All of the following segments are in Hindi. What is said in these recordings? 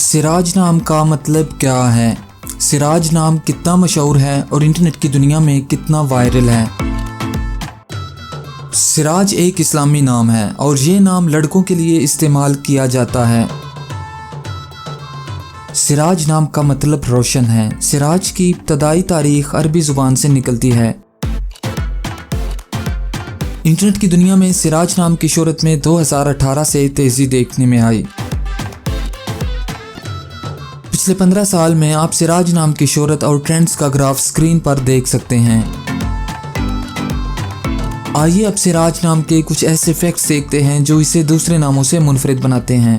सिराज नाम का मतलब क्या है? सिराज नाम कितना मशहूर है और इंटरनेट की दुनिया में कितना वायरल है? सिराज एक इस्लामी नाम है और ये नाम लड़कों के लिए इस्तेमाल किया जाता है। सिराज नाम का मतलब रोशन है। सिराज की इब्तदाई तारीख अरबी ज़ुबान से निकलती है। इंटरनेट की दुनिया में सिराज नाम की शोहरत में 2018 से तेज़ी देखने में आई। पिछले 15 साल में आप सिराज नाम की शोहरत और ट्रेंड्स का ग्राफ स्क्रीन पर देख सकते हैं। आइए अब सिराज नाम के कुछ ऐसे फैक्ट्स देखते हैं जो इसे दूसरे नामों से मुनफरिद बनाते हैं।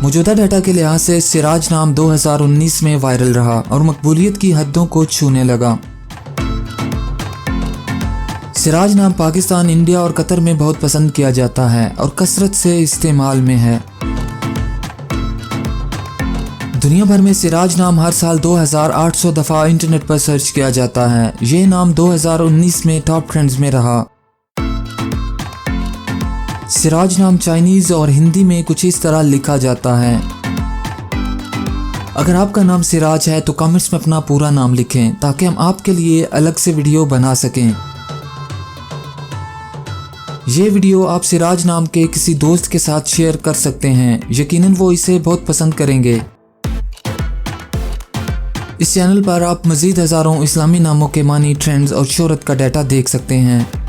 मौजूदा डाटा के लिहाज से सिराज नाम 2019 में वायरल रहा और मकबूलियत की हदों को छूने लगा। सिराज नाम पाकिस्तान, इंडिया और कतर में बहुत पसंद किया जाता है और कसरत से इस्तेमाल में है। दुनिया भर में सिराज नाम हर साल 2800 दफ़ा इंटरनेट पर सर्च किया जाता है। ये नाम 2019 में टॉप ट्रेंड्स में रहा। सिराज नाम चाइनीज़ और हिंदी में कुछ इस तरह लिखा जाता है। अगर आपका नाम सिराज है तो कमेंट्स में अपना पूरा नाम लिखें ताकि हम आपके लिए अलग से वीडियो बना सकें। ये वीडियो आप सिराज नाम के किसी दोस्त के साथ शेयर कर सकते हैं। यकीनन वो इसे बहुत पसंद करेंगे। इस चैनल पर आप मज़ीद हज़ारों इस्लामी नामों के मानी, ट्रेंड्स और शोहरत का डाटा देख सकते हैं।